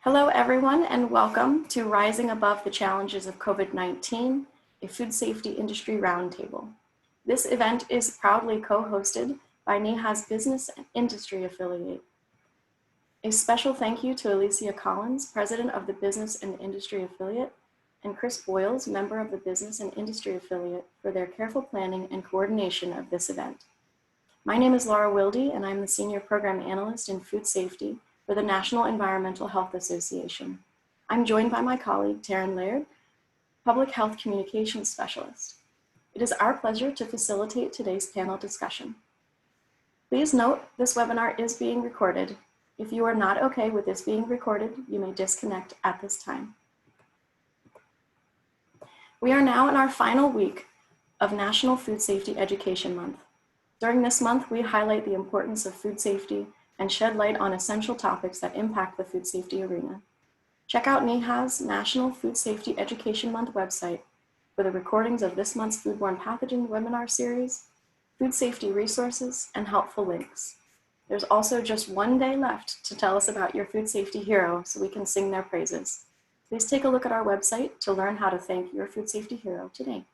Hello, everyone, and welcome to Rising Above the Challenges of COVID-19, a food safety industry roundtable. This event is proudly co-hosted by NEHA's Business and Industry Affiliate. A special thank you to Alicia Collins, President of the Business and Industry Affiliate, and Chris Boyles, member of the Business and Industry Affiliate, for their careful planning and coordination of this event. My name is Laura Wilde, and I'm the Senior Program Analyst in Food Safety for the National Environmental Health Association. I'm joined by my colleague, Taryn Laird, Public Health Communications Specialist. It is our pleasure to facilitate today's panel discussion. Please note this webinar is being recorded. If you are not okay with this being recorded, you may disconnect at this time. We are now in our final week of National Food Safety Education Month. During this month, we highlight the importance of food safety and shed light on essential topics that impact the food safety arena. Check out NEHA's National Food Safety Education Month website for the recordings of this month's foodborne pathogen webinar series, food safety resources, and helpful links. There's also just one day left to tell us about your food safety hero so we can sing their praises. Please take a look at our website to learn how to thank your food safety hero today.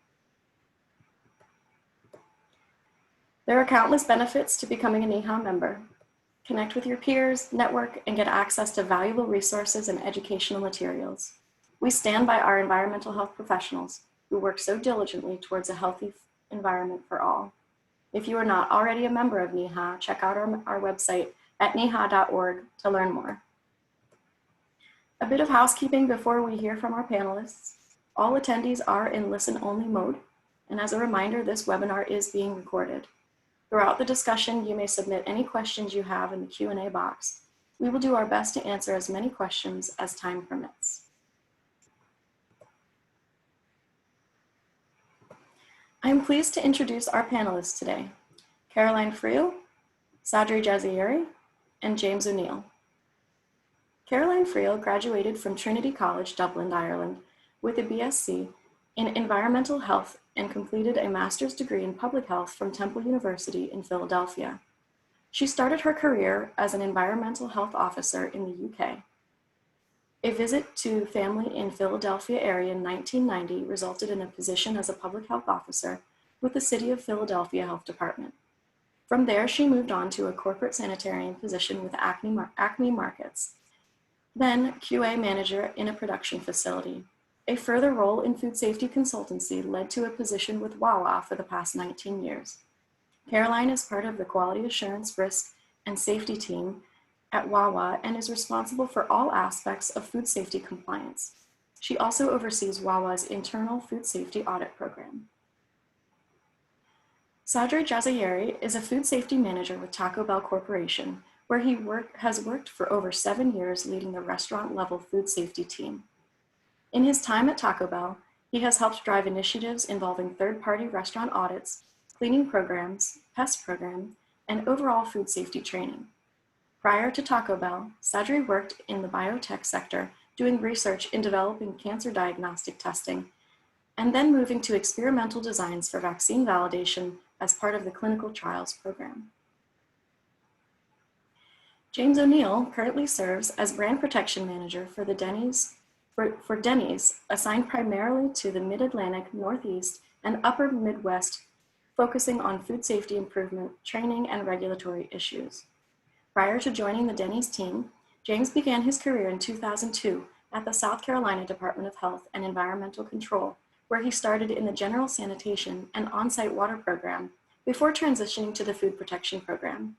There are countless benefits to becoming a NEHA member. Connect with your peers, network, and get access to valuable resources and educational materials. We stand by our environmental health professionals who work so diligently towards a healthy environment for all. If you are not already a member of NEHA, check out our website at neha.org to learn more. A bit of housekeeping before we hear from our panelists. All attendees are in listen-only mode, and as a reminder, this webinar is being recorded. Throughout the discussion, you may submit any questions you have in the Q&A box. We will do our best to answer as many questions as time permits. I am pleased to introduce our panelists today, Caroline Friel, Sadri Jazieri, and James O'Neill. Caroline Friel graduated from Trinity College, Dublin, Ireland, with a BSc in Environmental Health and completed a master's degree in public health from Temple University in Philadelphia. She started her career as an environmental health officer in the UK. A visit to family in Philadelphia area in 1990 resulted in a position as a public health officer with the City of Philadelphia Health Department. From there, she moved on to a corporate sanitarian position with Acme Markets, then QA manager in a production facility. A further role in food safety consultancy led to a position with Wawa for the past 19 years. Caroline is part of the Quality Assurance, Risk, and Safety team at Wawa and is responsible for all aspects of food safety compliance. She also oversees Wawa's internal food safety audit program. Sadri Jazieri is a food safety manager with Taco Bell Corporation, where he has worked for over 7 years leading the restaurant-level food safety team. In his time at Taco Bell, he has helped drive initiatives involving third-party restaurant audits, cleaning programs, pest program, and overall food safety training. Prior to Taco Bell, Sadri worked in the biotech sector doing research in developing cancer diagnostic testing, and then moving to experimental designs for vaccine validation as part of the clinical trials program. James O'Neill currently serves as brand protection manager for the Dennys, assigned primarily to the Mid-Atlantic, Northeast, and Upper Midwest, focusing on food safety improvement, training, and regulatory issues. Prior to joining the Dennys team, James began his career in 2002 at the South Carolina Department of Health and Environmental Control, where he started in the general sanitation and on-site water program before transitioning to the food protection program.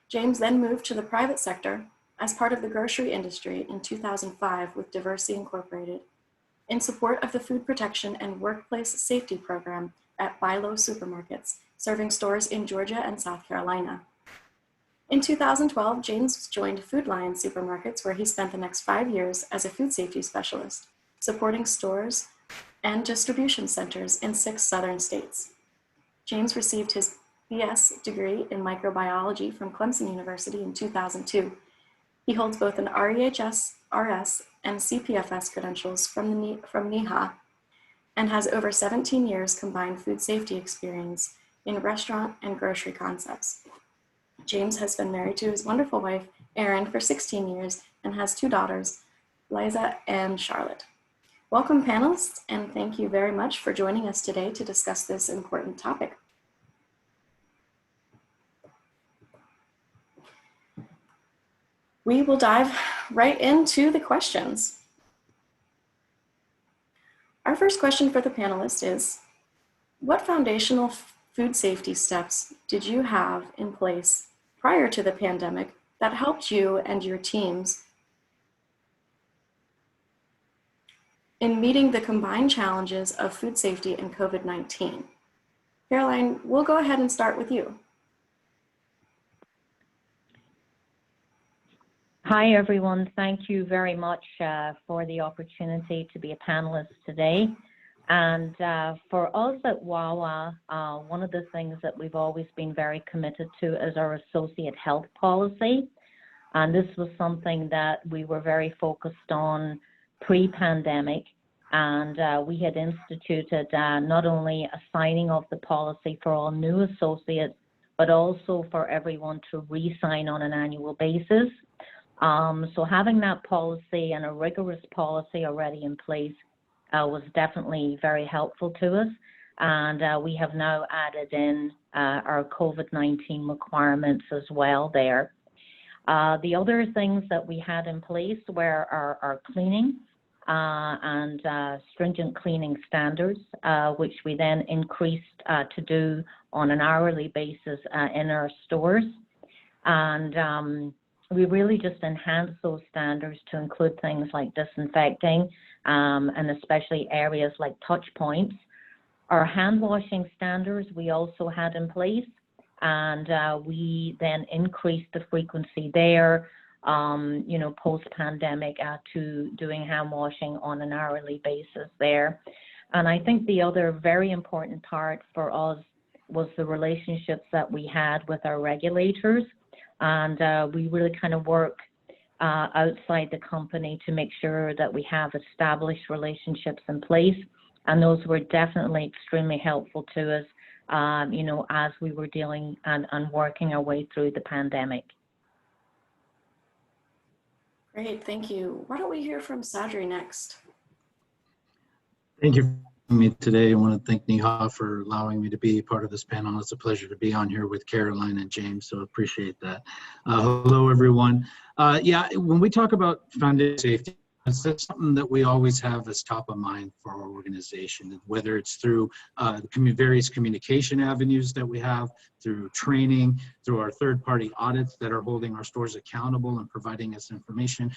James then moved to the private sector as part of the grocery industry in 2005 with Diversity Incorporated, in support of the food protection and workplace safety program at Bilo Supermarkets, serving stores in Georgia and South Carolina. In 2012, James joined Food Lion Supermarkets, where he spent the next 5 years as a food safety specialist, supporting stores and distribution centers in 6 southern states. James received his BS degree in microbiology from Clemson University in 2002. He holds both an REHS, RS, and CPFS credentials from NEHA and has over 17 years combined food safety experience in restaurant and grocery concepts. James has been married to his wonderful wife, Erin, for 16 years and has 2 daughters, Liza, and Charlotte. Welcome, panelists, and thank you very much for joining us today to discuss this important topic. We will dive right into the questions. Our first question for the panelists is, what foundational food safety steps did you have in place prior to the pandemic that helped you and your teams in meeting the combined challenges of food safety and COVID-19? Caroline, we'll go ahead and start with you. Hi, everyone. Thank you very much for the opportunity to be a panelist today. And for us at Wawa, one of the things that we've always been very committed to is our associate health policy. And this was something that we were very focused on pre-pandemic. And we had instituted not only a signing of the policy for all new associates, but also for everyone to re-sign on an annual basis. So having that policy and a rigorous policy already in place was definitely very helpful to us. And we have now added in our COVID-19 requirements as well there. The other things that we had in place were our cleaning and stringent cleaning standards, which we then increased to do on an hourly basis in our stores. And we really just enhanced those standards to include things like disinfecting and especially areas like touch points. Our hand washing standards we also had in place, and we then increased the frequency there, post-pandemic to doing hand washing on an hourly basis there. And I think the other very important part for us was the relationships that we had with our regulators. And we really kind of work outside the company to make sure that we have established relationships in place. And those were definitely extremely helpful to us, as we were dealing and working our way through the pandemic. Great, thank you. Why don't we hear from Sadri next? Thank you for me today. I want to thank Neha for allowing me to be part of this panel. It's a pleasure to be on here with Caroline and James, so appreciate that. Hello, everyone. When we talk about foundation safety, that's something that we always have as top of mind for our organization, whether it's through various communication avenues that we have, through training, through our third-party audits that are holding our stores accountable and providing us information,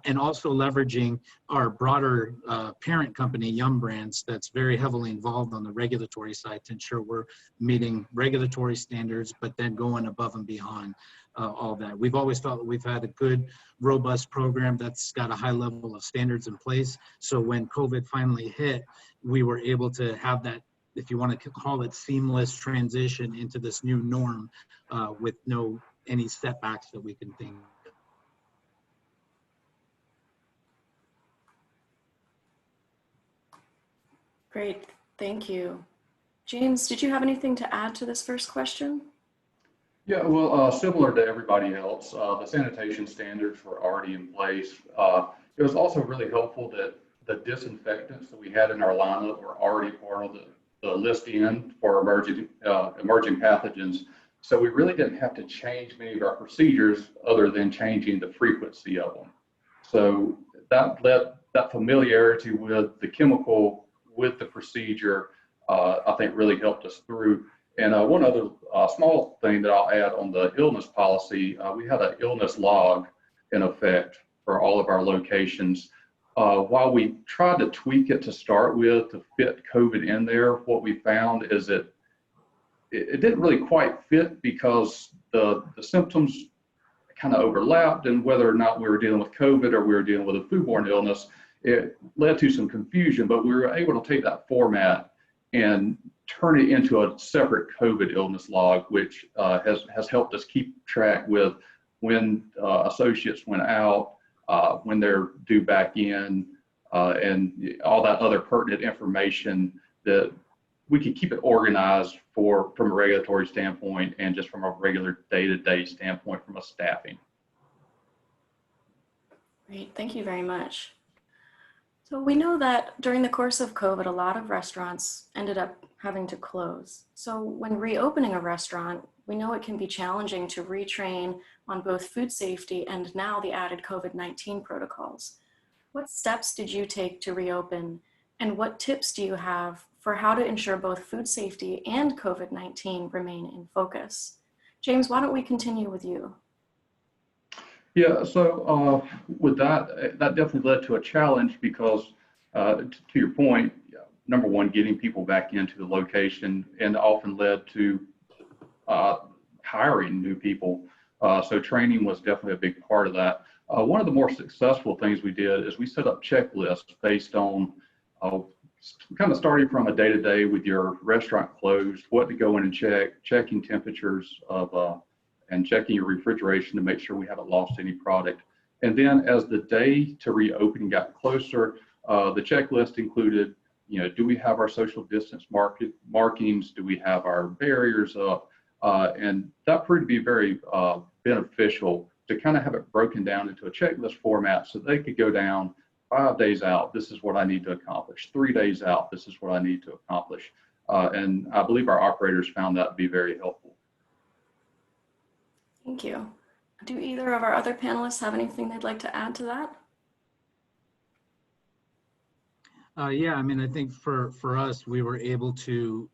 and also leveraging our broader parent company, Yum Brands, that's very heavily involved on the regulatory side to ensure we're meeting regulatory standards, but then going above and beyond all that. We've always felt that we've had a good, robust program that's got a high level of standards in place. So when COVID finally hit, we were able to have that, if you want to call it, seamless transition into this new norm with any setbacks that we can think of. Great, thank you. James, did you have anything to add to this first question? Yeah, well, similar to everybody else, the sanitation standards were already in place. It was also really helpful that the disinfectants that we had in our lineup were already part of the list in for emerging pathogens. So we really didn't have to change many of our procedures other than changing the frequency of them. So that familiarity with the chemical, with the procedure, I think really helped us through. And one other small thing that I'll add on the illness policy, we had an illness log in effect for all of our locations. While we tried to tweak it to start with to fit COVID in there, what we found is that it didn't really quite fit because the symptoms kind of overlapped, and whether or not we were dealing with COVID or we were dealing with a foodborne illness, it led to some confusion, but we were able to take that format and turn it into a separate COVID illness log, which has helped us keep track with when associates went out, when they're due back in, and all that other pertinent information that we can keep it organized from a regulatory standpoint and just from a regular day-to-day standpoint from a staffing. Great, thank you very much. So we know that during the course of COVID, a lot of restaurants ended up having to close. So when reopening a restaurant, we know it can be challenging to retrain on both food safety and now the added COVID-19 protocols. What steps did you take to reopen, and what tips do you have for how to ensure both food safety and COVID-19 remain in focus? James, why don't we continue with you? Yeah, so with that, that definitely led to a challenge because, to your point, number one, getting people back into the location and often led to hiring new people. So training was definitely a big part of that. One of the more successful things we did is we set up checklists based on kind of starting from a day-to-day with your restaurant closed, what to go in and check, checking temperatures of and checking your refrigeration to make sure we haven't lost any product. And then as the day to reopening got closer, the checklist included, do we have our social distance markings? Do we have our barriers up? And that proved to be very beneficial to kind of have it broken down into a checklist format so they could go down 5 days out, this is what I need to accomplish. 3 days out, this is what I need to accomplish. And I believe our operators found that to be very helpful. Thank you. Do either of our other panelists have anything they'd like to add to that? Yeah, I mean, I think for us, we were able to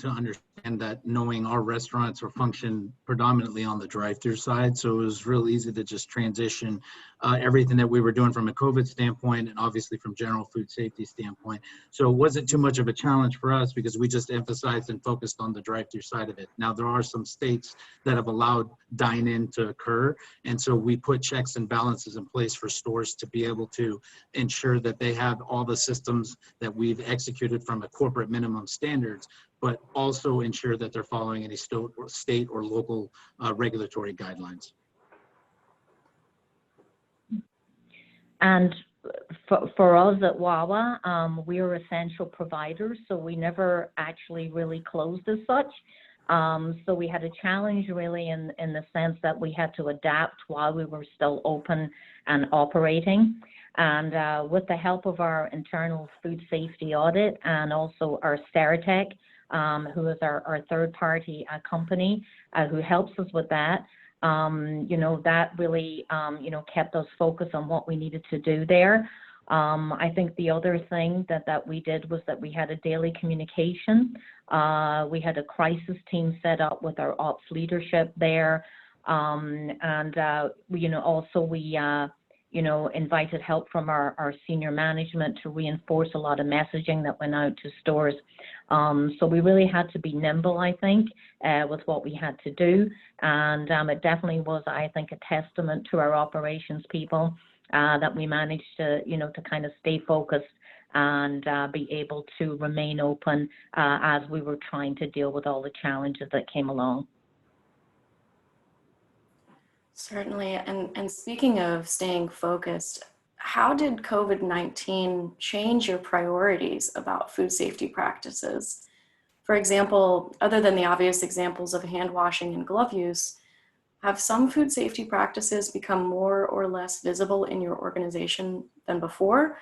understand that knowing our restaurants were function predominantly on the drive-through side. So it was real easy to just transition everything that we were doing from a COVID standpoint and obviously from general food safety standpoint. So it wasn't too much of a challenge for us because we just emphasized and focused on the drive-through side of it. Now, there are some states that have allowed dine-in to occur. And so we put checks and balances in place for stores to be able to ensure that they have all the systems that we've executed from a corporate minimum standards, but also ensure that they're following any state or local regulatory guidelines. And for us at Wawa, we are essential providers, so we never actually really closed as such. So we had a challenge really in the sense that we had to adapt while we were still open and operating. And with the help of our internal food safety audit and also our Steritech, who is our third-party company who helps us with that, that really, kept us focused on what we needed to do there. I think the other thing that we did was that we had a daily communication. We had a crisis team set up with our ops leadership there. Also we invited help from our senior management to reinforce a lot of messaging that went out to stores. So we really had to be nimble, I think, with what we had to do. And it definitely was, I think, a testament to our operations people that we managed to, to kind of stay focused and be able to remain open as we were trying to deal with all the challenges that came along. Certainly, and speaking of staying focused, how did COVID-19 change your priorities about food safety practices? For example, other than the obvious examples of hand washing and glove use, have some food safety practices become more or less visible in your organization than before?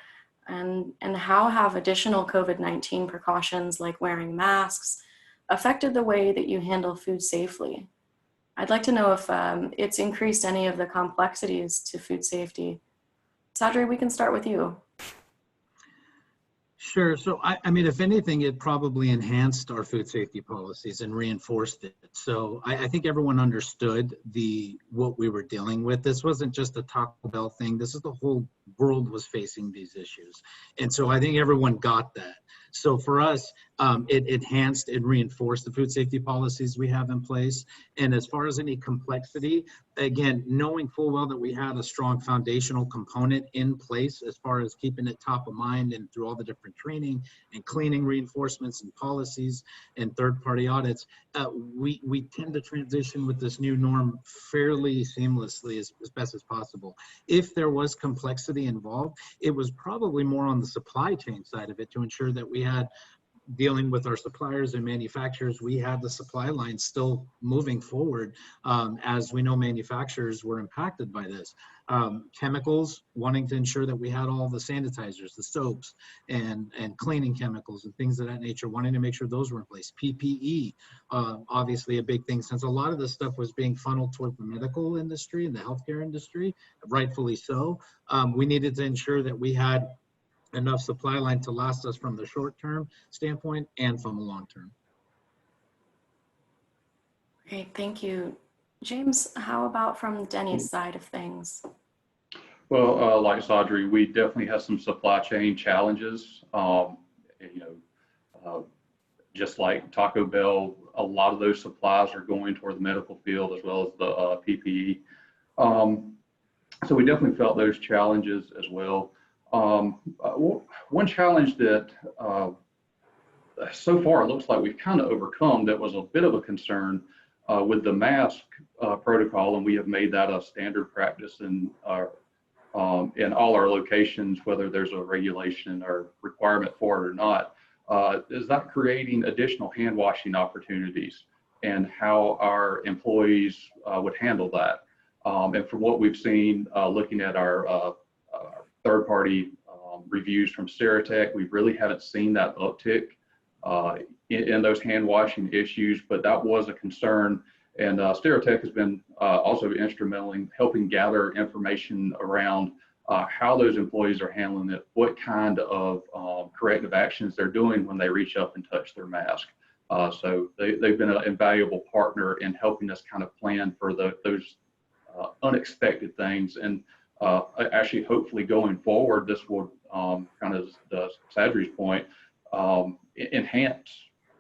And how have additional COVID-19 precautions like wearing masks affected the way that you handle food safely? I'd like to know if it's increased any of the complexities to food safety. Sadri, we can start with you. Sure. So, I mean, if anything, it probably enhanced our food safety policies and reinforced it. So I think everyone understood what we were dealing with. This wasn't just a Taco Bell thing. This is the whole world was facing these issues. And so I think everyone got that. So for us, it enhanced and reinforced the food safety policies we have in place. And as far as any complexity, again, knowing full well that we had a strong foundational component in place as far as keeping it top of mind and through all the different training and cleaning reinforcements and policies and third-party audits, we tend to transition with this new norm fairly seamlessly as best as possible. If there was complexity involved, it was probably more on the supply chain side of it to ensure that we had dealing with our suppliers and manufacturers, we had the supply line still moving forward, as we know manufacturers were impacted by this. Chemicals, wanting to ensure that we had all the sanitizers, the soaps, and cleaning chemicals and things of that nature, wanting to make sure those were in place. PPE, obviously a big thing, since a lot of this stuff was being funneled toward the medical industry and the healthcare industry, rightfully so. We needed to ensure that we had enough supply line to last us from the short-term standpoint and from the long-term. Great, thank you. James, how about from Dennys' side of things? Well, like Sadri, we definitely have some supply chain challenges. Just like Taco Bell, a lot of those supplies are going toward the medical field as well as the PPE. So we definitely felt those challenges as well. One challenge that so far it looks like we've kind of overcome that was a bit of a concern with the mask protocol, and we have made that a standard practice in all our locations, whether there's a regulation or requirement for it or not. Is that creating additional hand washing opportunities, and how our employees would handle that? And from what we've seen, looking at our third-party reviews from Ceratec, we really haven't seen that uptick in those hand washing issues, but that was a concern. And Ceratec has been also instrumental in helping gather information around how those employees are handling it, what kind of corrective actions they're doing when they reach up and touch their mask. So they've been an invaluable partner in helping us kind of plan for those unexpected things. And actually, hopefully going forward, this will kind of, to Sadri's point, enhance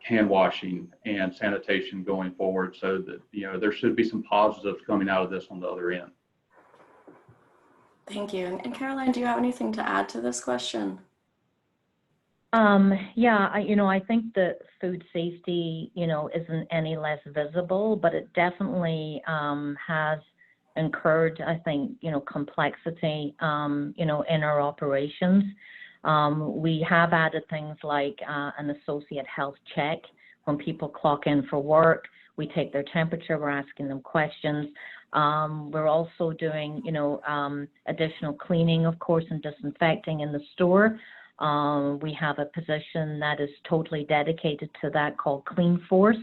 hand washing and sanitation going forward, so that there should be some positives coming out of this on the other end. Thank you. And Caroline, do you have anything to add to this question? Yeah, I think that food safety, isn't any less visible, but it definitely has incurred, I think, complexity, in our operations. We have added things like an associate health check when people clock in for work. We take their temperature, we're asking them questions. We're also doing, additional cleaning, of course, and disinfecting in the store. We have a position that is totally dedicated to that called Clean Force.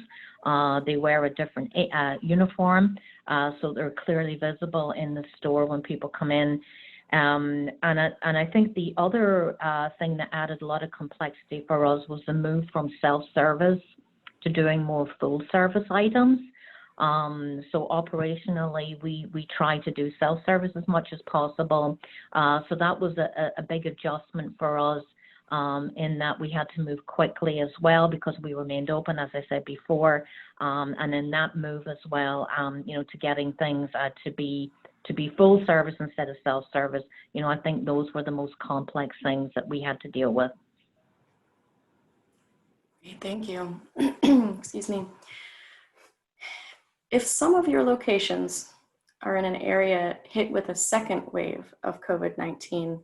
They wear a different uniform, so they're clearly visible in the store when people come in. And I think the other thing that added a lot of complexity for us was the move from self-service to doing more full-service items. So operationally, we try to do self-service as much as possible. So that was a big adjustment for us, in that we had to move quickly as well, because we remained open, as I said before. And in that move as well, to getting things to be full service instead of self-service, I think those were the most complex things that we had to deal with. Thank you. Excuse me. If some of your locations are in an area hit with a second wave of COVID-19,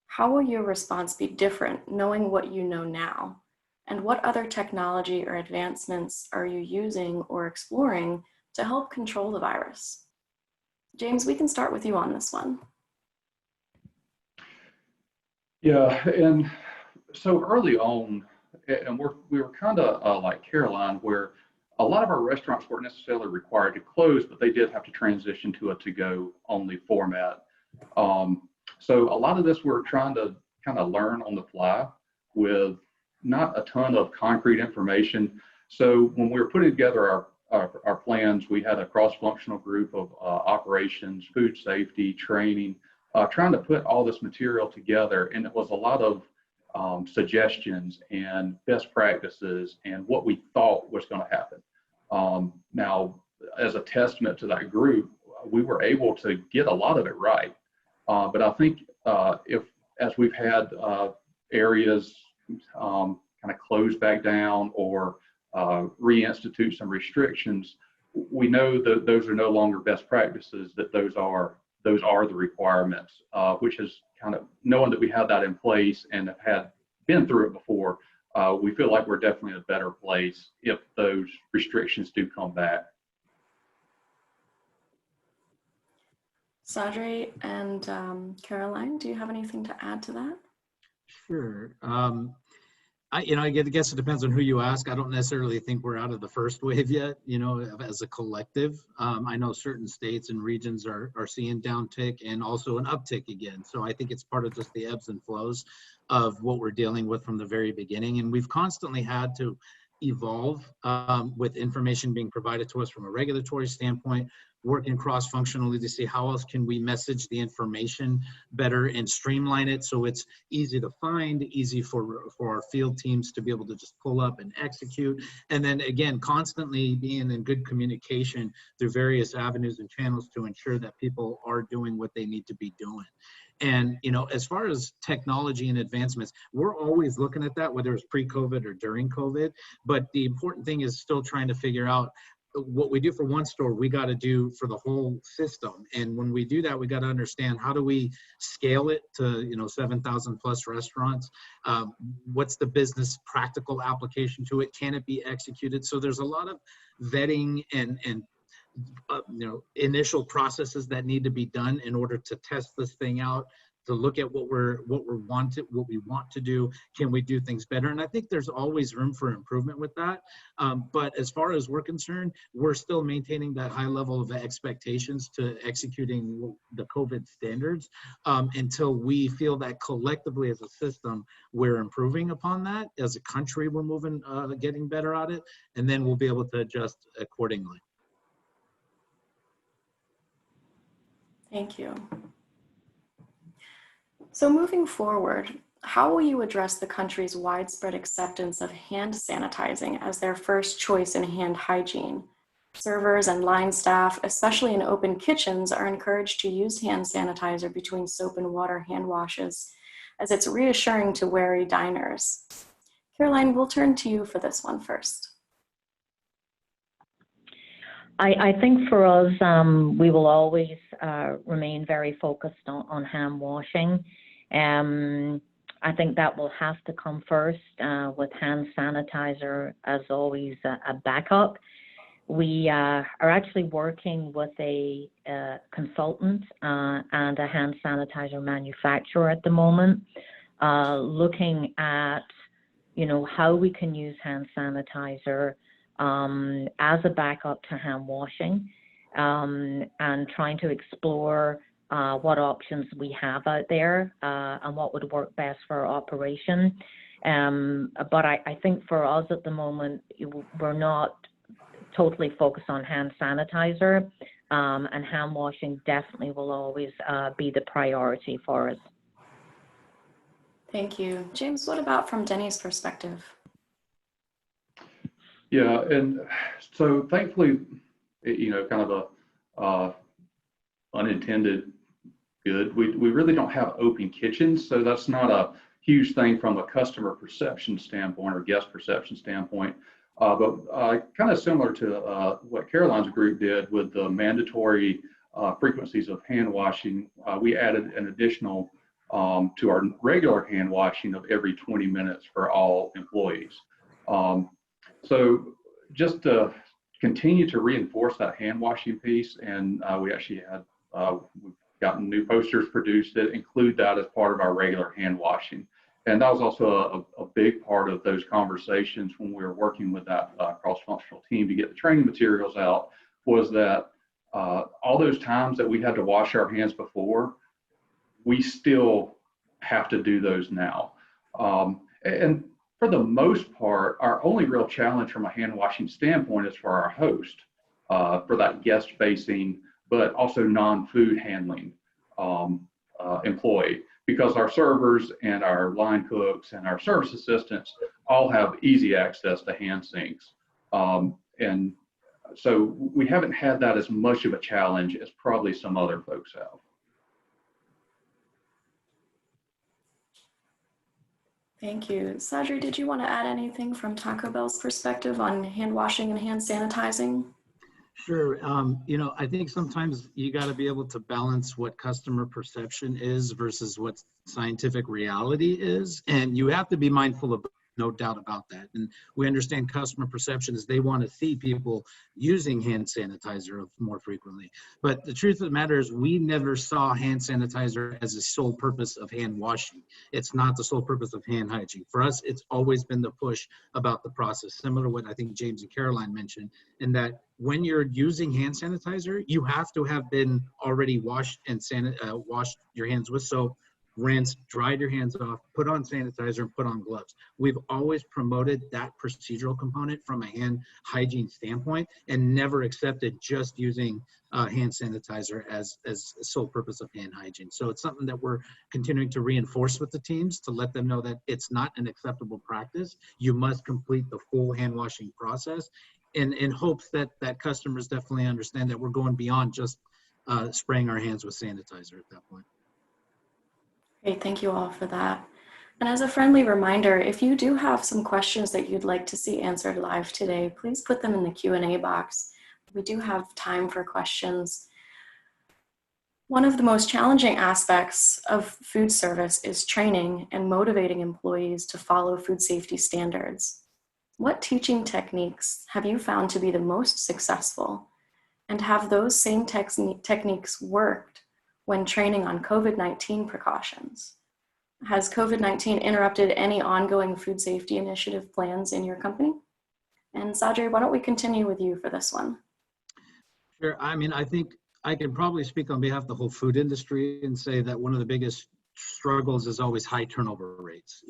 how will your response be different, knowing what you know now? And what other technology or advancements are you using or exploring to help control the virus? James, we can start with you on this one. Yeah, and so early on, and we were kind of like Caroline, where a lot of our restaurants weren't necessarily required to close, but they did have to transition to a to-go only format. So a lot of this we're trying to kind of learn on the fly with not a ton of concrete information. So when we were putting together our plans, we had a cross-functional group of operations, food safety, training, trying to put all this material together. And it was a lot of suggestions and best practices and what we thought was going to happen. Now, as a testament to that group, we were able to get a lot of it right. But I think as we've had areas kind of close back down or reinstitute some restrictions, we know that those are no longer best practices, that those are the requirements, which is kind of knowing that we have that in place and have been through it before, we feel like we're definitely in a better place if those restrictions do come back. Sadri and Caroline, do you have anything to add to that? Sure. I guess it depends on who you ask. I don't necessarily think we're out of the first wave yet, as a collective. I know certain states and regions are seeing downtick and also an uptick again. So I think it's part of just the ebbs and flows of what we're dealing with from the very beginning. And we've constantly had to evolve with information being provided to us from a regulatory standpoint, working cross-functionally to see how else can we message the information better and streamline it so it's easy to find, easy for our field teams to be able to just pull up and execute. And then again, constantly being in good communication through various avenues and channels to ensure that people are doing what they need to be doing. And, as far as technology and advancements, we're always looking at that, whether it's pre-COVID or during COVID. But the important thing is still trying to figure out what we do for one store, we got to do for the whole system. And when we do that, we got to understand, how do we scale it to, 7,000 plus restaurants? What's the business practical application to it? Can it be executed? So there's a lot of vetting and initial processes that need to be done in order to test this thing out, to look at what we want to do. Can we do things better? And I think there's always room for improvement with that. But as far as we're concerned, we're still maintaining that high level of expectations to executing the COVID standards until we feel that collectively as a system, we're improving upon that. As a country, we're moving, getting better at it, and then we'll be able to adjust accordingly. Thank you. So moving forward, how will you address the country's widespread acceptance of hand sanitizing as their first choice in hand hygiene? Servers and line staff, especially in open kitchens, are encouraged to use hand sanitizer between soap and water hand washes, as it's reassuring to wary diners. Caroline, we'll turn to you for this one first. I think for us, we will always remain very focused on hand washing. I think that will have to come first with hand sanitizer as always a backup. We are actually working with a consultant and a hand sanitizer manufacturer at the moment, looking at how we can use hand sanitizer as a backup to hand washing, and trying to explore what options we have out there and what would work best for our operation. But I think for us at the moment, we're not totally focused on hand sanitizer, and hand washing definitely will always be the priority for us. Thank you. James, what about from Dennys' perspective? Yeah, and so thankfully, kind of a unintended good. We really don't have open kitchens, so that's not a huge thing from a customer perception standpoint or guest perception standpoint. But kind of similar to what Caroline's group did with the mandatory frequencies of hand washing, we added an additional to our regular hand washing of every 20 minutes for all employees. So just to continue to reinforce that hand washing piece, and we actually had, we've gotten new posters produced that include that as part of our regular hand washing. And that was also a big part of those conversations when we were working with that cross-functional team to get the training materials out, was that all those times that we had to wash our hands before, we still have to do those now. And for the most part, our only real challenge from a hand washing standpoint is for our host, for that guest facing, but also non-food handling employee, because our servers and our line cooks and our service assistants all have easy access to hand sinks. And so we haven't had that as much of a challenge as probably some other folks have. Thank you. Sadri, did you want to add anything from Taco Bell's perspective on hand washing and hand sanitizing? Sure. I think sometimes you got to be able to balance what customer perception is versus what scientific reality is. And you have to be mindful of no doubt about that. And we understand customer perception is they want to see people using hand sanitizer more frequently. But the truth of the matter is we never saw hand sanitizer as a sole purpose of hand washing. It's not the sole purpose of hand hygiene. For us, it's always been the push about the process, similar to what I think James and Caroline mentioned, in that when you're using hand sanitizer, you have to have been already washed and washed your hands with soap, rinsed, dried your hands off, put on sanitizer, and put on gloves. We've always promoted that procedural component from a hand hygiene standpoint and never accepted just using hand sanitizer as a sole purpose of hand hygiene. So it's something that we're continuing to reinforce with the teams to let them know that it's not an acceptable practice. You must complete the full hand washing process, in hopes that customers definitely understand that we're going beyond just spraying our hands with sanitizer at that point. Great, thank you all for that. And as a friendly reminder, if you do have some questions that you'd like to see answered live today, please put them in the Q&A box. We do have time for questions. One of the most challenging aspects of food service is training and motivating employees to follow food safety standards. What teaching techniques have you found to be the most successful? And have those same techniques worked when training on COVID-19 precautions? Has COVID-19 interrupted any ongoing food safety initiative plans in your company? And Sajri, why don't we continue with you for this one? Sure. I mean, I think I can probably speak on behalf of the whole food industry and say that one of the biggest struggles is always high turnover rates,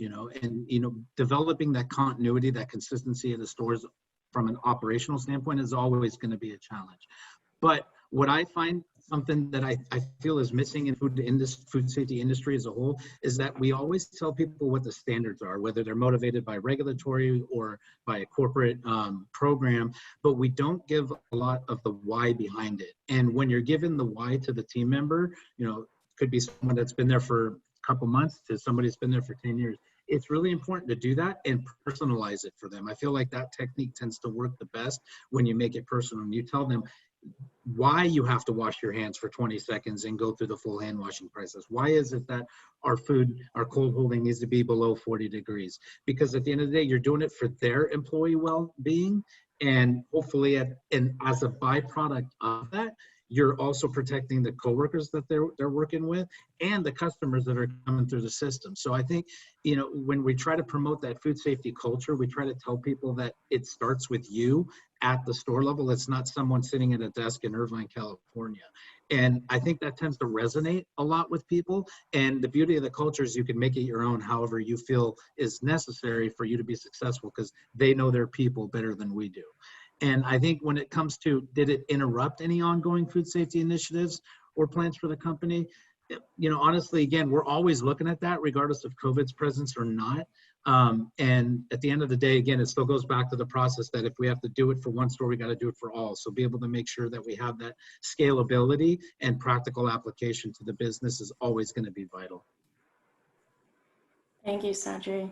and developing that continuity, that consistency in the stores from an operational standpoint is always going to be a challenge. But what I find something that I feel is missing in food safety industry as a whole is that we always tell people what the standards are, whether they're motivated by regulatory or by a corporate program, but we don't give a lot of the why behind it. And when you're given the why to the team member, could be someone that's been there for a couple months to somebody that's been there for 10 years. It's really important to do that and personalize it for them. I feel like that technique tends to work the best when you make it personal and you tell them why you have to wash your hands for 20 seconds and go through the full hand washing process. Why is it that our cold holding needs to be below 40 degrees? Because at the end of the day, you're doing it for their employee well-being, and hopefully as a byproduct of that, you're also protecting the coworkers that they're working with and the customers that are coming through the system. So I think, when we try to promote that food safety culture, we try to tell people that it starts with you at the store level. It's not someone sitting at a desk in Irvine, California. And I think that tends to resonate a lot with people. And the beauty of the culture is you can make it your own however you feel is necessary for you to be successful, because they know their people better than we do. And I think when it comes to, did it interrupt any ongoing food safety initiatives or plans for the company? Honestly, again, we're always looking at that regardless of COVID's presence or not. And at the end of the day, again, it still goes back to the process that if we have to do it for one store, we got to do it for all. So be able to make sure that we have that scalability and practical application to the business is always going to be vital. Thank you, Sajri.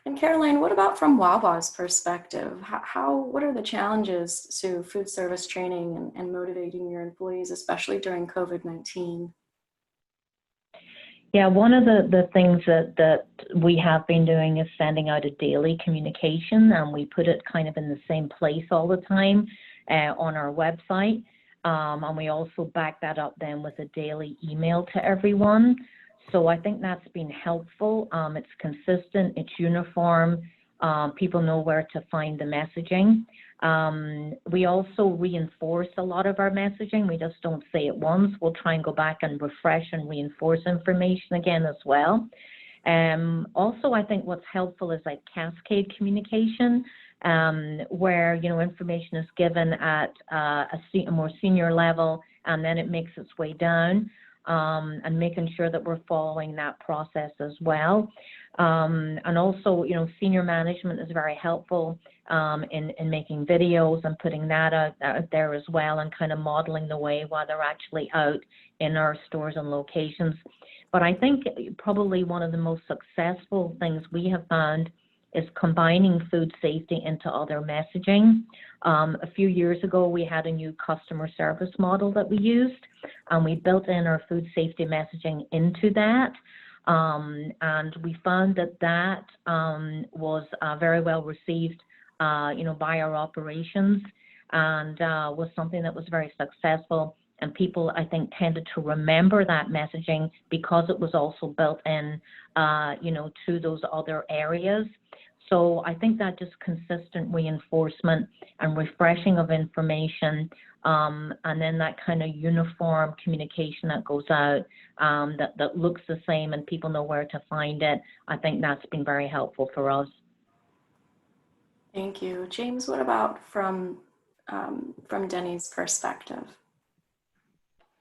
And Caroline, what about from Wawa's perspective? What are the challenges to food service training and motivating your employees, especially during COVID-19? Yeah, one of the things that we have been doing is sending out a daily communication, and we put it kind of in the same place all the time on our website. And we also back that up then with a daily email to everyone. So I think that's been helpful. It's consistent, it's uniform. People know where to find the messaging. We also reinforce a lot of our messaging. We just don't say it once. We'll try and go back and refresh and reinforce information again as well. Also, I think what's helpful is like cascade communication, where information is given at a more senior level, and then it makes its way down. And making sure that we're following that process as well. And also, senior management is very helpful in making videos and putting that out there as well, and kind of modeling the way while they're actually out in our stores and locations. But I think probably one of the most successful things we have found is combining food safety into other messaging. A few years ago, we had a new customer service model that we used, and we built in our food safety messaging into that. And we found that that was very well received, by our operations, and was something that was very successful. And people, I think, tended to remember that messaging because it was also built in, to those other areas. So I think that just consistent reinforcement and refreshing of information, and then that kind of uniform communication that goes out, that looks the same and people know where to find it. I think that's been very helpful for us. Thank you. James, what about from Dennys' perspective?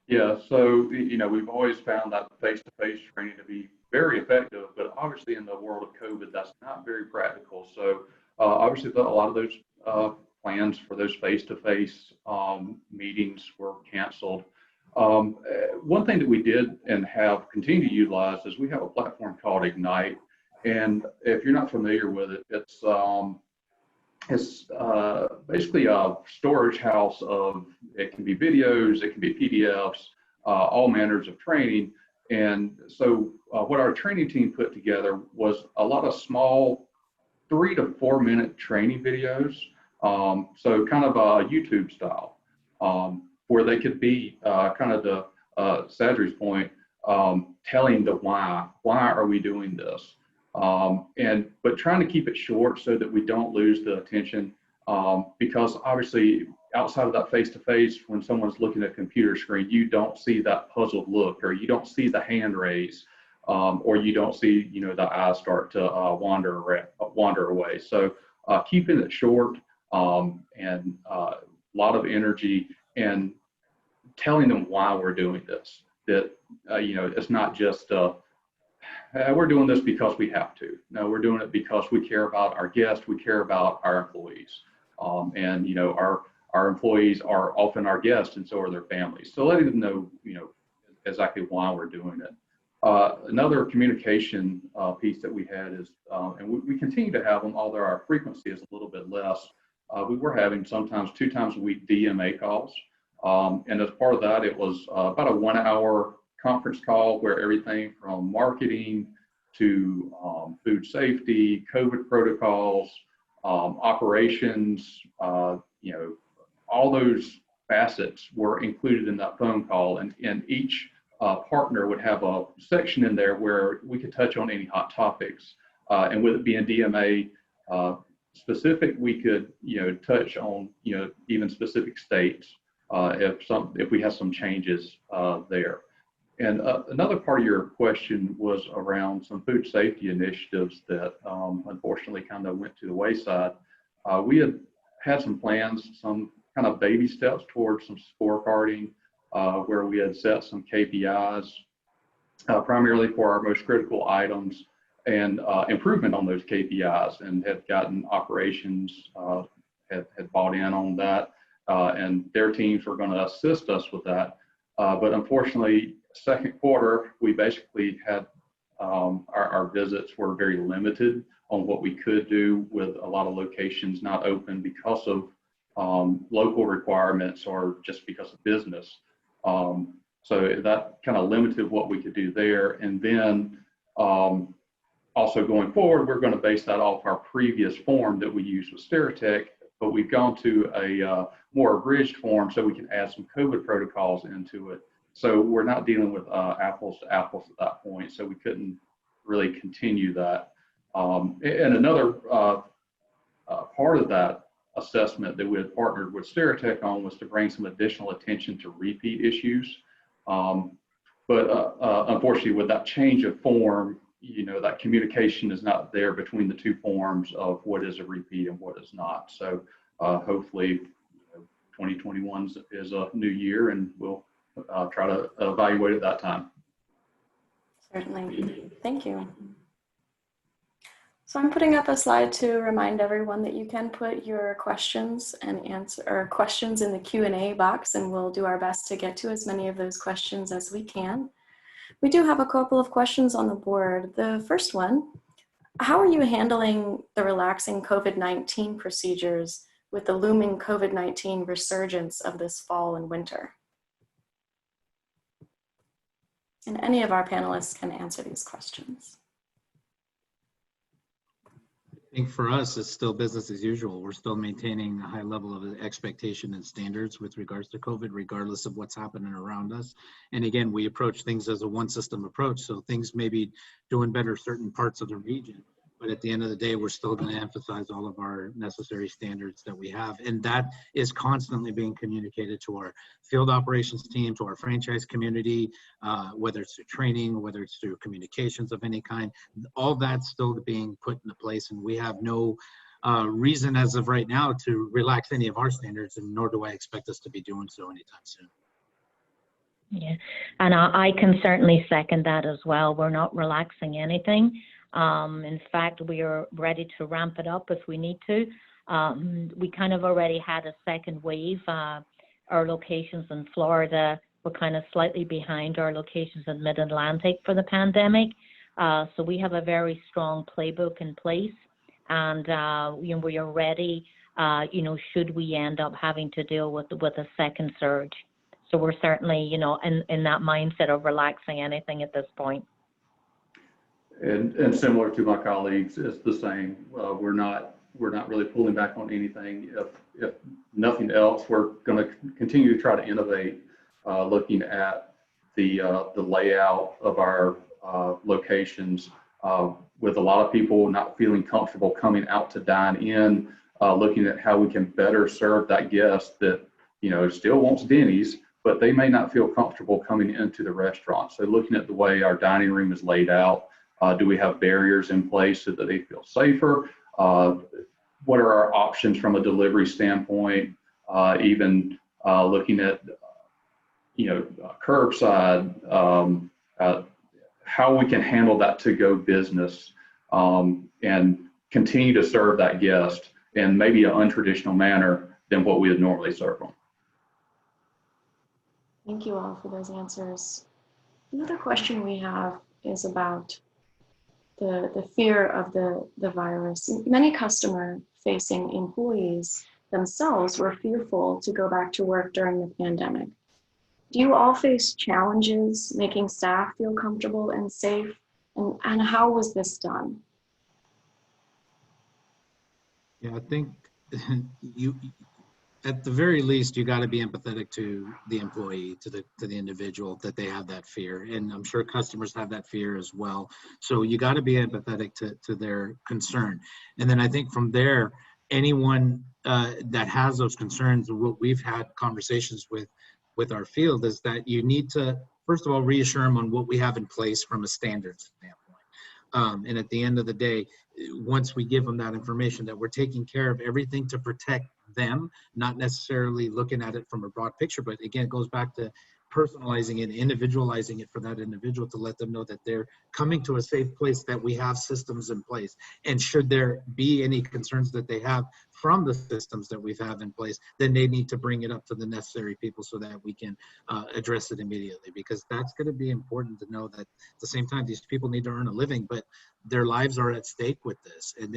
Yeah, so, we've always found that face-to-face training to be very effective, but obviously in the world of COVID, that's not very practical. So obviously a lot of those plans for those face-to-face meetings were canceled. One thing that we did and have continued to utilize is we have a platform called Ignite. And if you're not familiar with it, it's basically a storage house of, it can be videos, it can be PDFs, all manners of training. And so what our training team put together was a lot of small 3 to 4 minute training videos. So kind of a YouTube style, where they could be kind of the Sadri's point, telling the why are we doing this? But trying to keep it short so that we don't lose the attention, because obviously outside of that face-to-face, when someone's looking at a computer screen, you don't see that puzzled look, or you don't see the hand raise, or you don't see, the eyes start to wander away. So keeping it short, and a lot of energy, and telling them why we're doing this, that, it's not just we're doing this because we have to. No, we're doing it because we care about our guests, we care about our employees. And our employees are often our guests, and so are their families. So letting them know, exactly why we're doing it. Another communication piece that we had is, and we continue to have them, although our frequency is a little bit less. We were having sometimes 2 times a week DMA calls. And as part of that, it was about a 1 hour conference call where everything from marketing to food safety, COVID protocols, operations, all those facets were included in that phone call, and each partner would have a section in there where we could touch on any hot topics. And with it being DMA specific, we could touch on even specific states if we have some changes there. And another part of your question was around some food safety initiatives that unfortunately kind of went to the wayside. We had some plans, some kind of baby steps towards some scorecarding, where we had set some KPIs, primarily for our most critical items, and improvement on those KPIs, and had gotten operations, had bought in on that, and their teams were going to assist us with that. But unfortunately, second quarter, we basically had our visits were very limited on what we could do, with a lot of locations not open because of local requirements or just because of business. So that kind of limited what we could do there. And then also going forward, we're going to base that off our previous form that we used with Stereotech, but we've gone to a more abridged form so we can add some COVID protocols into it. So we're not dealing with apples to apples at that point, so we couldn't really continue that. And another part of that assessment that we had partnered with Stereotech on was to bring some additional attention to repeat issues. But unfortunately, with that change of form, that communication is not there between the 2 forms of what is a repeat and what is not. So hopefully 2021 is a new year, and we'll try to evaluate at that time. Certainly. Thank you. So I'm putting up a slide to remind everyone that you can put your questions and questions in the Q&A box, and we'll do our best to get to as many of those questions as we can. We do have a couple of questions on the board. The first one, how are you handling the relaxing COVID-19 procedures with the looming COVID-19 resurgence of this fall and winter? And any of our panelists can answer these questions. I think for us, it's still business as usual. We're still maintaining a high level of expectation and standards with regards to COVID, regardless of what's happening around us. And again, we approach things as a one system approach. So things may be doing better certain parts of the region, but at the end of the day, we're still going to emphasize all of our necessary standards that we have. And that is constantly being communicated to our field operations team, to our franchise community, whether it's through training, whether it's through communications of any kind. All that's still being put into place, and we have no reason as of right now to relax any of our standards, and nor do I expect us to be doing so anytime soon. Yeah, and I can certainly second that as well. We're not relaxing anything. In fact, we are ready to ramp it up if we need to. We kind of already had a second wave. Our locations in Florida were kind of slightly behind our locations in Mid-Atlantic for the pandemic. So we have a very strong playbook in place, and we are ready, should we end up having to deal with a second surge. So we're certainly, in that mindset of relaxing anything at this point. And similar to my colleagues, it's the same. We're not really pulling back on anything. If nothing else, we're going to continue to try to innovate, looking at the layout of our locations, with a lot of people not feeling comfortable coming out to dine in, looking at how we can better serve that guest that still wants Denny's, but they may not feel comfortable coming into the restaurant. So looking at the way our dining room is laid out. Do we have barriers in place so that they feel safer? What are our options from a delivery standpoint? Even looking at, curbside, how we can handle that to-go business, and continue to serve that guest in maybe an untraditional manner than what we would normally serve them. Thank you all for those answers. Another question we have is about the fear of the virus. Many customer-facing employees themselves were fearful to go back to work during the pandemic. Do you all face challenges making staff feel comfortable and safe? And how was this done? Yeah, I think at the very least, you got to be empathetic to the employee, to the individual, that they have that fear. And I'm sure customers have that fear as well. So you got to be empathetic to their concern. And then I think from there, anyone that has those concerns, what we've had conversations with our field is that you need to, first of all, reassure them on what we have in place from a standards standpoint. And at the end of the day, once we give them that information, that we're taking care of everything to protect them, not necessarily looking at it from a broad picture, but again, it goes back to personalizing it, individualizing it for that individual, to let them know that they're coming to a safe place, that we have systems in place. And should there be any concerns that they have from the systems that we have in place, then they need to bring it up to the necessary people so that we can address it immediately, because that's going to be important to know that at the same time, these people need to earn a living, but their lives are at stake with this, and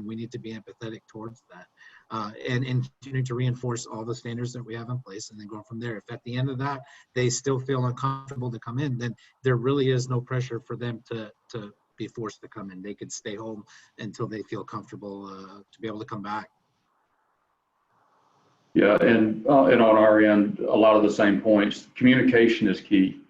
we need to be empathetic towards that. And continue to reinforce all the standards that we have in place, and then go from there. If at the end of that, they still feel uncomfortable to come in, then there really is no pressure for them to be forced to come in. They could stay home until they feel comfortable to be able to come back. Yeah, and on our end, a lot of the same points. Communication is key.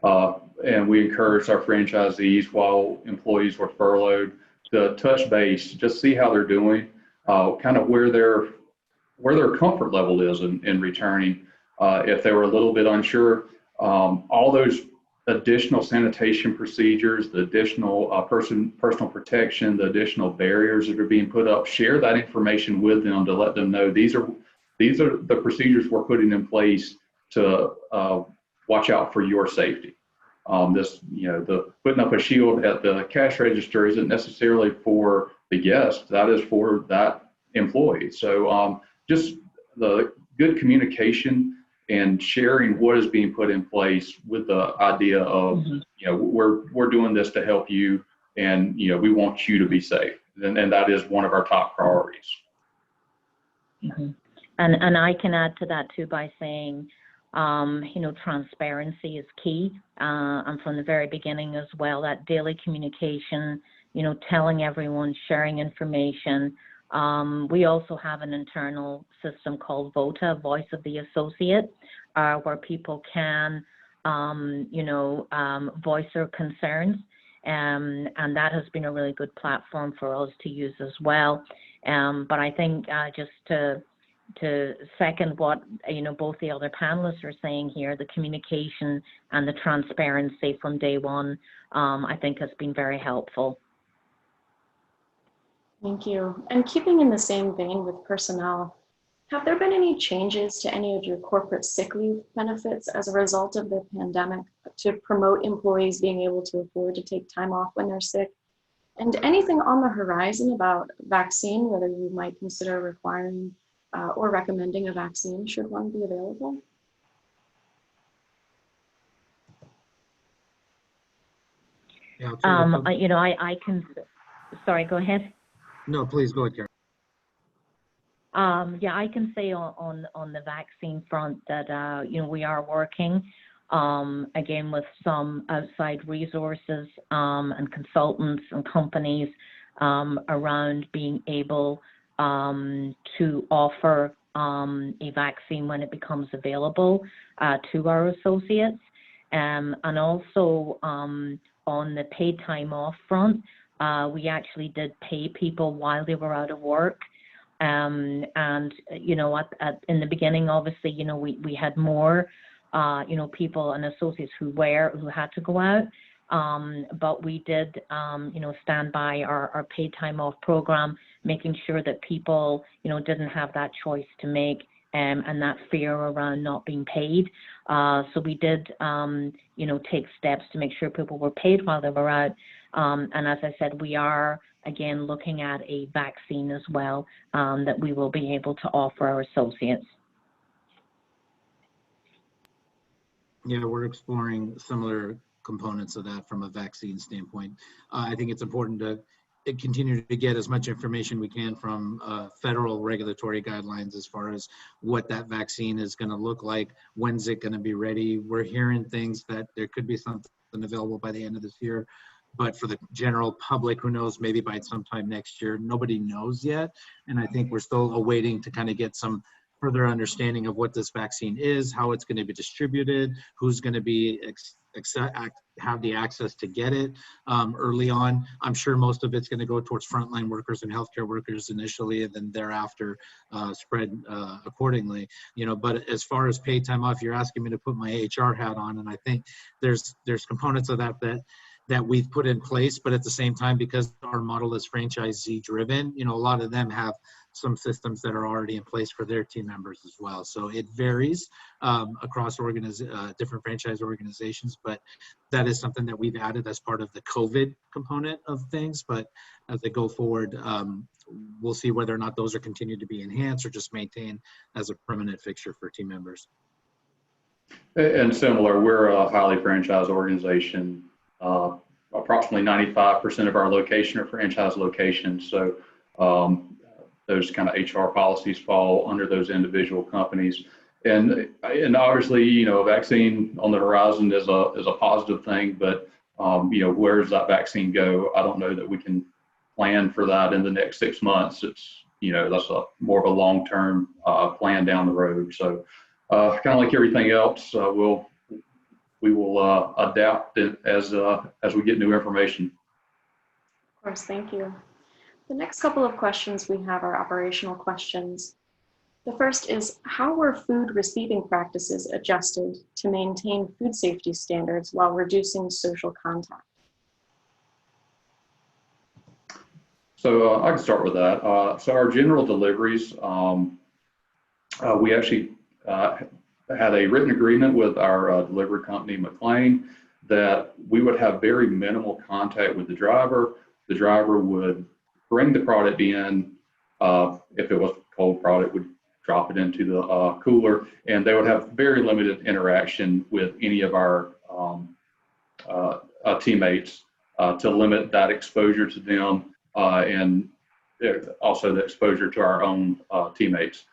And we encourage our franchisees, while employees were furloughed, to touch base, just see how they're doing, kind of where their comfort level is in returning. If they were a little bit unsure, all those additional sanitation procedures, the additional personal protection, the additional barriers that are being put up, share that information with them to let them know these are the procedures we're putting in place to watch out for your safety. The putting up a shield at the cash register isn't necessarily for the guest, that is for that employee. So just the good communication and sharing what is being put in place with the idea of, we're doing this to help you, and we want you to be safe, and that is one of our top priorities. And I can add to that too by saying, transparency is key. And from the very beginning as well, that daily communication, telling everyone, sharing information. We also have an internal system called VOTA, Voice of the Associate, where people can, voice their concerns. And that has been a really good platform for us to use as well. But I think just to second what both the other panelists are saying here, the communication and the transparency from day one, I think has been very helpful. Thank you. And keeping in the same vein with personnel, have there been any changes to any of your corporate sick leave benefits as a result of the pandemic to promote employees being able to afford to take time off when they're sick? And anything on the horizon about vaccine, whether you might consider requiring or recommending a vaccine should one be available? Yeah, I can, sorry, go ahead. No, please go ahead, Karen. Yeah, I can say on the vaccine front that, we are working, again, with some outside resources and consultants and companies around being able to offer a vaccine when it becomes available to our associates. And also on the paid time off front, we actually did pay people while they were out of work. And, in the beginning, obviously, we had more, people and associates who had to go out. But we did, stand by our paid time off program, making sure that people, didn't have that choice to make and that fear around not being paid. So we did, take steps to make sure people were paid while they were out. And as I said, we are, again, looking at a vaccine as well that we will be able to offer our associates. Yeah, we're exploring similar components of that from a vaccine standpoint. I think it's important to continue to get as much information we can from federal regulatory guidelines as far as what that vaccine is going to look like, when's it going to be ready. We're hearing things that there could be something available by the end of this year, but for the general public, who knows, maybe by sometime next year, nobody knows yet. And I think we're still awaiting to kind of get some further understanding of what this vaccine is, how it's going to be distributed, who's going to be have the access to get it early on. I'm sure most of it's going to go towards frontline workers and healthcare workers initially, and then thereafter spread accordingly. But as far as paid time off, you're asking me to put my HR hat on, and I think there's components of that we've put in place, but at the same time, because our model is franchisee driven, a lot of them have some systems that are already in place for their team members as well. So it varies across different franchise organizations, but that is something that we've added as part of the COVID component of things. But as they go forward, we'll see whether or not those are continued to be enhanced or just maintained as a permanent fixture for team members. And similar, we're a highly franchised organization. Approximately 95% of our location are franchise locations. So those kind of HR policies fall under those individual companies. And obviously, a vaccine on the horizon is a positive thing, but where does that vaccine go? I don't know that we can plan for that in the next 6 months. It's, that's more of a long-term plan down the road. So kind of like everything else, we will adapt it as we get new information. Of course, thank you. The next couple of questions we have are operational questions. The first is, how were food receiving practices adjusted to maintain food safety standards while reducing social contact? So I can start with that. So our general deliveries, we actually had a written agreement with our delivery company, McLean, that we would have very minimal contact with the driver. The driver would bring the product in. If it was cold product, would drop it into the cooler, and they would have very limited interaction with any of our teammates to limit that exposure to them and also the exposure to our own teammates.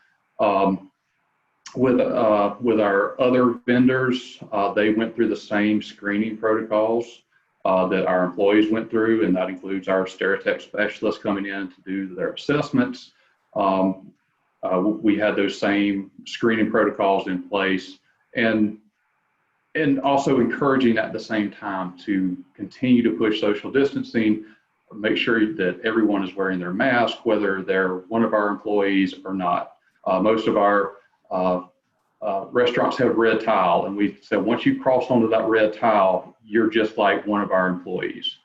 With our other vendors, they went through the same screening protocols that our employees went through, and that includes our stereotech specialists coming in to do their assessments. We had those same screening protocols in place, and also encouraging at the same time to continue to push social distancing, make sure that everyone is wearing their mask, whether they're one of our employees or not. Most of our restaurants have red tile, and we said once you cross onto that red tile, you're just like one of our employees.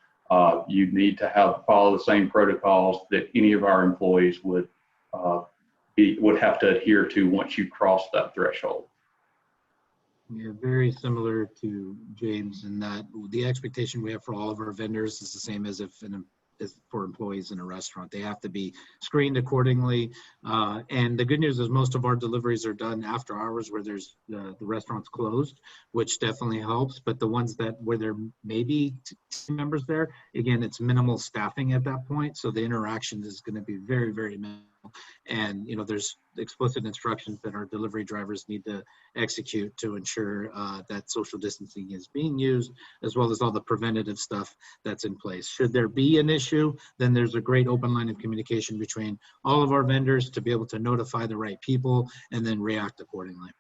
You need to follow the same protocols that any of our employees would have to adhere to once you cross that threshold. Yeah, very similar to James in that the expectation we have for all of our vendors is the same as for employees in a restaurant. They have to be screened accordingly. And the good news is most of our deliveries are done after hours where the restaurant's closed, which definitely helps. But the ones where there may be team members there, again, it's minimal staffing at that point. So the interaction is going to be very, very minimal. And, there's explicit instructions that our delivery drivers need to execute to ensure that social distancing is being used, as well as all the preventative stuff that's in place. Should there be an issue, then there's a great open line of communication between all of our vendors to be able to notify the right people and then react accordingly.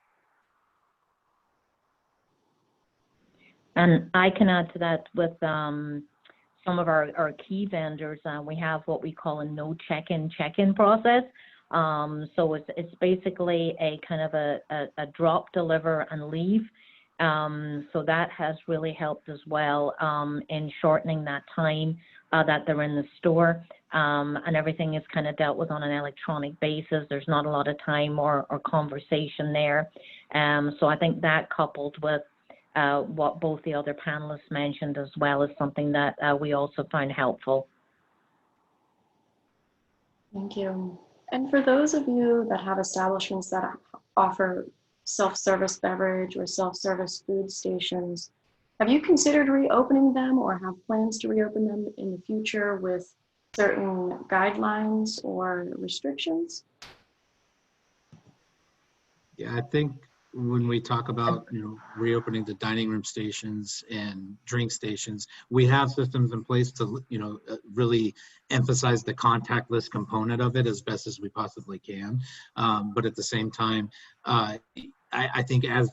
And I can add to that with some of our key vendors. We have what we call a no check-in process. So it's basically a kind of a drop, deliver, and leave. So that has really helped as well in shortening that time that they're in the store. And everything is kind of dealt with on an electronic basis. There's not a lot of time or conversation there. So I think that coupled with what both the other panelists mentioned as well is something that we also find helpful. Thank you. And for those of you that have establishments that offer self-service beverage or self-service food stations, have you considered reopening them or have plans to reopen them in the future with certain guidelines or restrictions? Yeah, I think when we talk about reopening the dining room stations and drink stations, we have systems in place to really emphasize the contactless component of it as best as we possibly can. But at the same time, I think as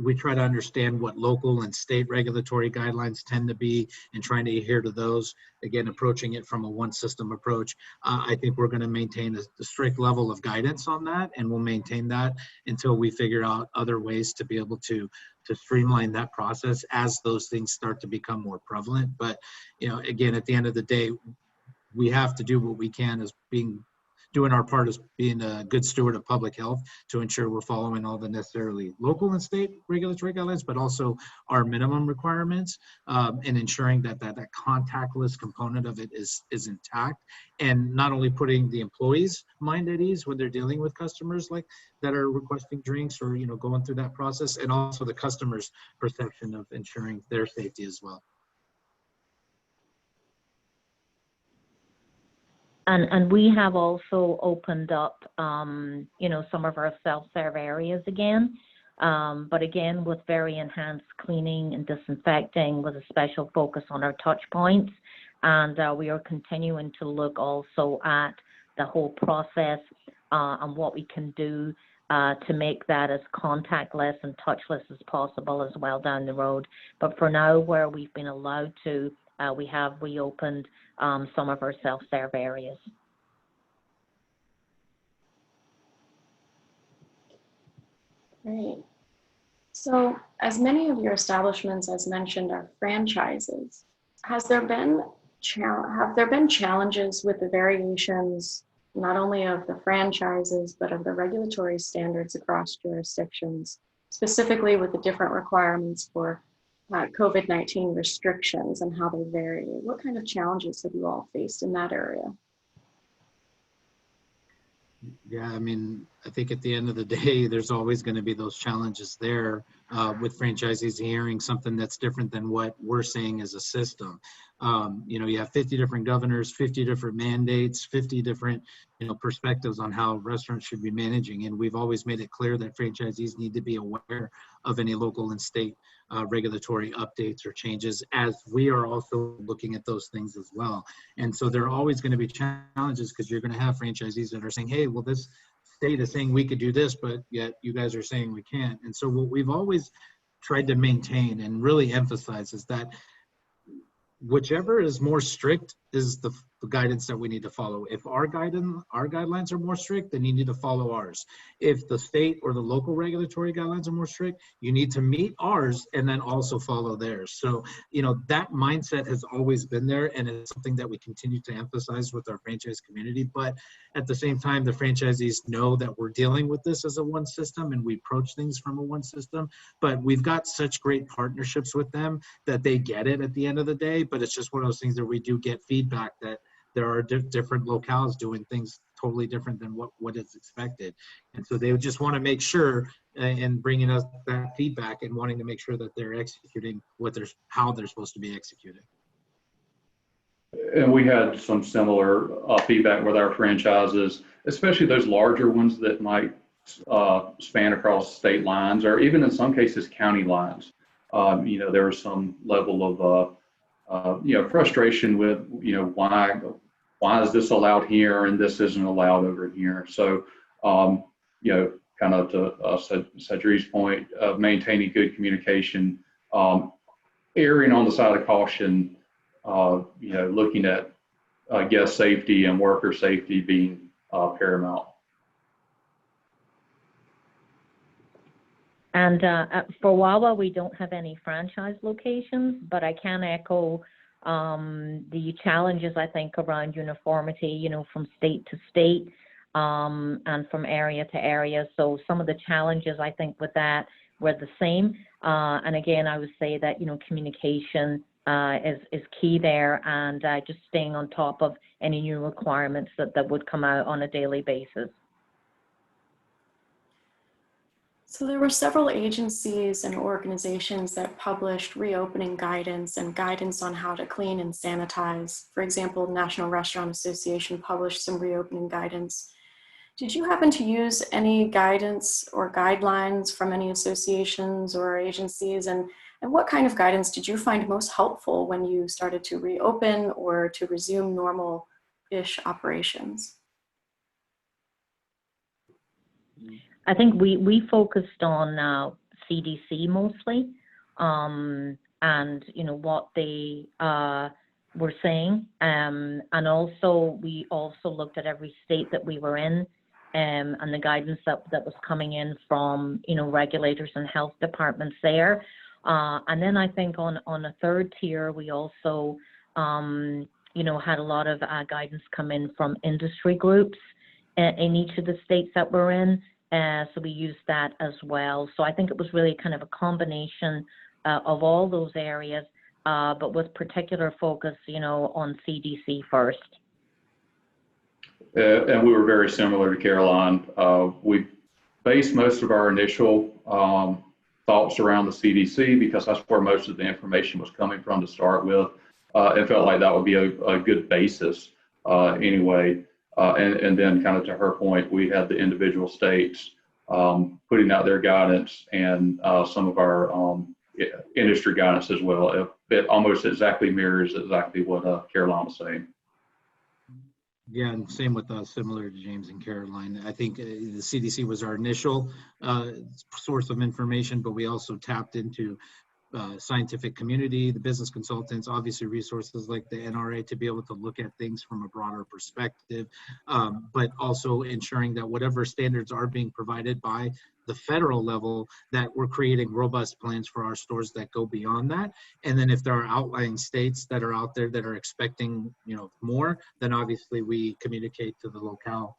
we try to understand what local and state regulatory guidelines tend to be and trying to adhere to those, again, approaching it from a one system approach, I think we're going to maintain a strict level of guidance on that, and we'll maintain that until we figure out other ways to be able to streamline that process as those things start to become more prevalent. But, again, at the end of the day, we have to do what we can as doing our part as being a good steward of public health to ensure we're following all the necessarily local and state regulatory guidelines, but also our minimum requirements, and ensuring that contactless component of it is intact, and not only putting the employees' mind at ease when they're dealing with customers like that are requesting drinks or going through that process, and also the customer's perception of ensuring their safety as well. And we have also opened up, some of our self-serve areas again, but again, with very enhanced cleaning and disinfecting with a special focus on our touch points. And we are continuing to look also at the whole process and what we can do to make that as contactless and touchless as possible as well down the road. But for now, where we've been allowed to, we have reopened some of our self-serve areas. Great. So as many of your establishments, as mentioned, are franchises, have there been challenges with the variations, not only of the franchises, but of the regulatory standards across jurisdictions, specifically with the different requirements for COVID-19 restrictions and how they vary? What kind of challenges have you all faced in that area? Yeah, I think at the end of the day, there's always going to be those challenges there. with franchisees hearing something that's different than what we're saying as a system. You have 50 different governors, 50 different mandates, 50 different, perspectives on how restaurants should be managing. And we've always made it clear that franchisees need to be aware of any local and state regulatory updates or changes, as we are also looking at those things as well. And so there are always going to be challenges, because you're going to have franchisees that are saying, hey, well, this state is saying we could do this, but yet you guys are saying we can't. And so what we've always tried to maintain and really emphasize is that whichever is more strict is the guidance that we need to follow. If our guidelines are more strict, then you need to follow ours. If the state or the local regulatory guidelines are more strict, you need to meet ours and then also follow theirs. So, that mindset has always been there, and it's something that we continue to emphasize with our franchise community. But at the same time, the franchisees know that we're dealing with this as a one system, and we approach things from a one system. But we've got such great partnerships with them that they get it at the end of the day. But it's just one of those things that we do get feedback that there are different locales doing things totally different than what is expected. And so they would just want to make sure, and bringing us that feedback and wanting to make sure that they're executing how they're supposed to be executed. And we had some similar feedback with our franchises, especially those larger ones that might span across state lines, or even in some cases county lines. There was some level of frustration with, why is this allowed here and this isn't allowed over here? So, kind of to Cedric's point of maintaining good communication, erring on the side of caution, looking at guest safety and worker safety being paramount. And for Wawa, we don't have any franchise locations, but I can echo the challenges, I think, around uniformity, from state to state and from area to area. So some of the challenges, I think, with that were the same. And again, I would say that, communication is key there, and just staying on top of any new requirements that would come out on a daily basis. So there were several agencies and organizations that published reopening guidance and guidance on how to clean and sanitize. For example, National Restaurant Association published some reopening guidance. Did you happen to use any guidance or guidelines from any associations or agencies? And what kind of guidance did you find most helpful when you started to reopen or to resume normal-ish operations? I think we focused on CDC mostly, and what they were saying, and also we also looked at every state that we were in, and the guidance that was coming in from regulators and health departments there, and then I think on a third tier we also had a lot of guidance come in from industry groups in each of the states that we're in. So we used that as well. So I think it was really kind of a combination of all those areas, but with particular focus, on CDC first. And we were very similar to Caroline. We based most of our initial thoughts around the CDC because that's where most of the information was coming from to start with, and felt like that would be a good basis anyway. And then kind of to her point, we had the individual states putting out their guidance and some of our industry guidance as well. It almost exactly mirrors exactly what Caroline was saying. Yeah, and same with us, similar to James and Caroline. I think the CDC was our initial source of information, but we also tapped into scientific community, the business consultants, obviously resources like the NRA to be able to look at things from a broader perspective, but also ensuring that whatever standards are being provided by the federal level, that we're creating robust plans for our stores that go beyond that. And then if there are outlying states that are out there that are expecting, more, then obviously we communicate to the locale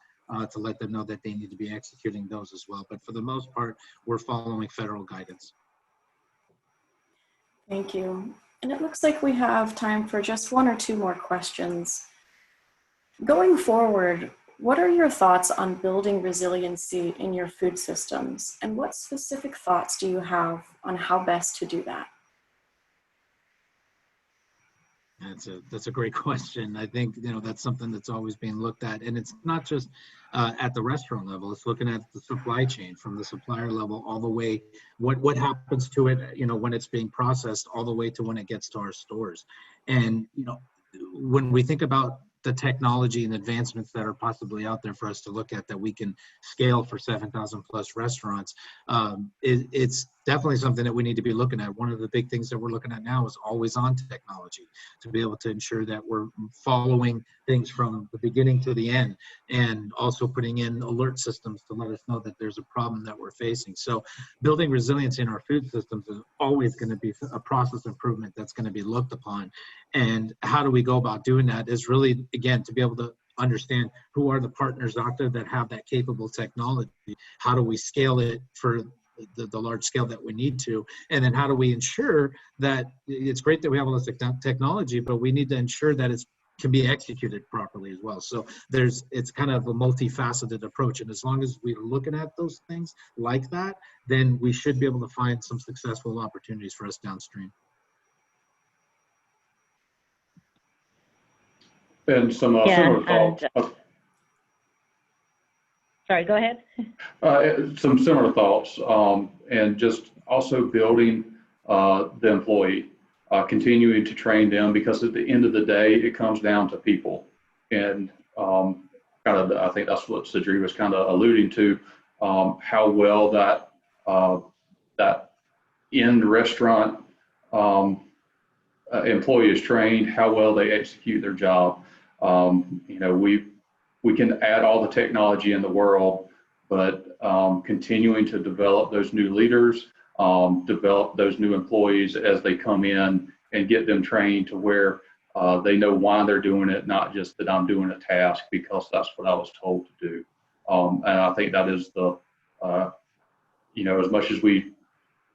to let them know that they need to be executing those as well. But for the most part, we're following federal guidance. Thank you. And it looks like we have time for just one or two more questions. Going forward, What are your thoughts on building resiliency in your food systems? And what specific thoughts do you have on how best to do that? That's a great question. I think, that's something that's always being looked at, and it's not just at the restaurant level. It's looking at the supply chain from the supplier level all the way. What happens to it, when it's being processed, all the way to when it gets to our stores. And when we think about the technology and advancements that are possibly out there for us to look at that we can scale for 7,000 plus restaurants, it's definitely something that we need to be looking at. One of the big things that we're looking at now is always on technology to be able to ensure that we're following things from the beginning to the end, and also putting in alert systems to let us know that there's a problem that we're facing. So building resilience in our food systems is always going to be a process improvement that's going to be looked upon. And how do we go about doing that is really, again, to be able to understand who are the partners out there that have that capable technology. How do we scale it for the large scale that we need to? And then how do we ensure that it's great that we have all this technology, but we need to ensure that it can be executed properly as well. So it's kind of a multifaceted approach. And as long as we're looking at those things like that, then we should be able to find some successful opportunities for us downstream. And some similar thoughts. Sorry, go ahead. Some similar thoughts, and just also building the employee, continuing to train them, because at the end of the day, it comes down to people. And I think that's what Sadri was kind of alluding to, how well that in restaurant employee is trained, how well they execute their job. We can add all the technology in the world, but continuing to develop those new leaders, develop those new employees as they come in, and get them trained to where they know why they're doing it, not just that I'm doing a task because that's what I was told to do. And I think that is as much as we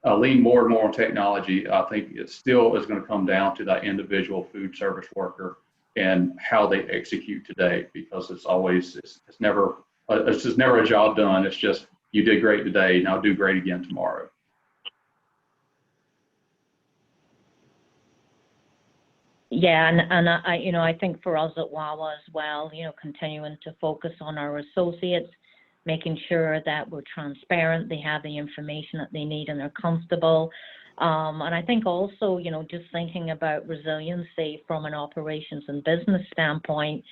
lean more and more on technology, I think it still is going to come down to that individual food service worker and how they execute today, because it's just never a job done. It's just, you did great today, now do great again tomorrow. Yeah, and I think for us at Wawa as well, continuing to focus on our associates, making sure that we're transparent, they have the information that they need and they're comfortable. And I think also, just thinking about resiliency from an operations and business standpoint,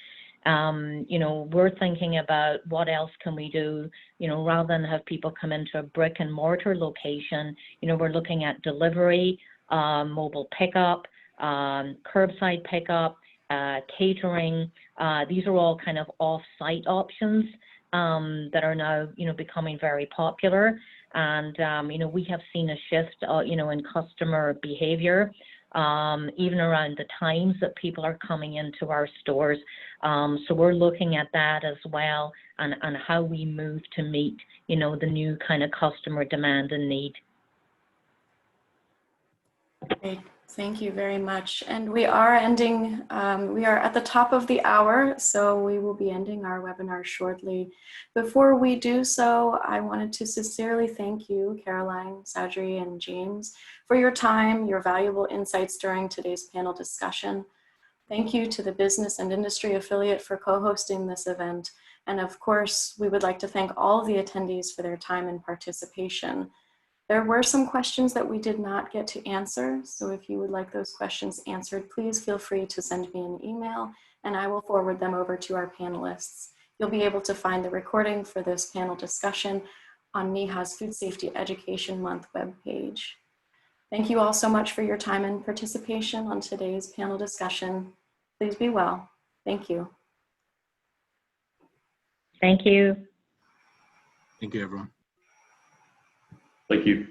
we're thinking about what else can we do, rather than have people come into a brick and mortar location. We're looking at delivery, mobile pickup, curbside pickup, catering. These are all kind of off-site options that are now, becoming very popular. And, we have seen a shift, in customer behavior, even around the times that people are coming into our stores. So we're looking at that as well, and how we move to meet, the new kind of customer demand and need. Great. Thank you very much. And we are we are at the top of the hour, so we will be ending our webinar shortly. Before we do so, I wanted to sincerely thank you, Caroline, Sadri, and James, for your time, your valuable insights during today's panel discussion. Thank you to the Business and Industry Affiliate for co-hosting this event. And of course, we would like to thank all of the attendees for their time and participation. There were some questions that we did not get to answer, so if you would like those questions answered, please feel free to send me an email and I will forward them over to our panelists. You'll be able to find the recording for this panel discussion on NEHA's Food Safety Education Month webpage. Thank you all so much for your time and participation on today's panel discussion. Please be well. Thank you. Thank you. Thank you, everyone. Thank you.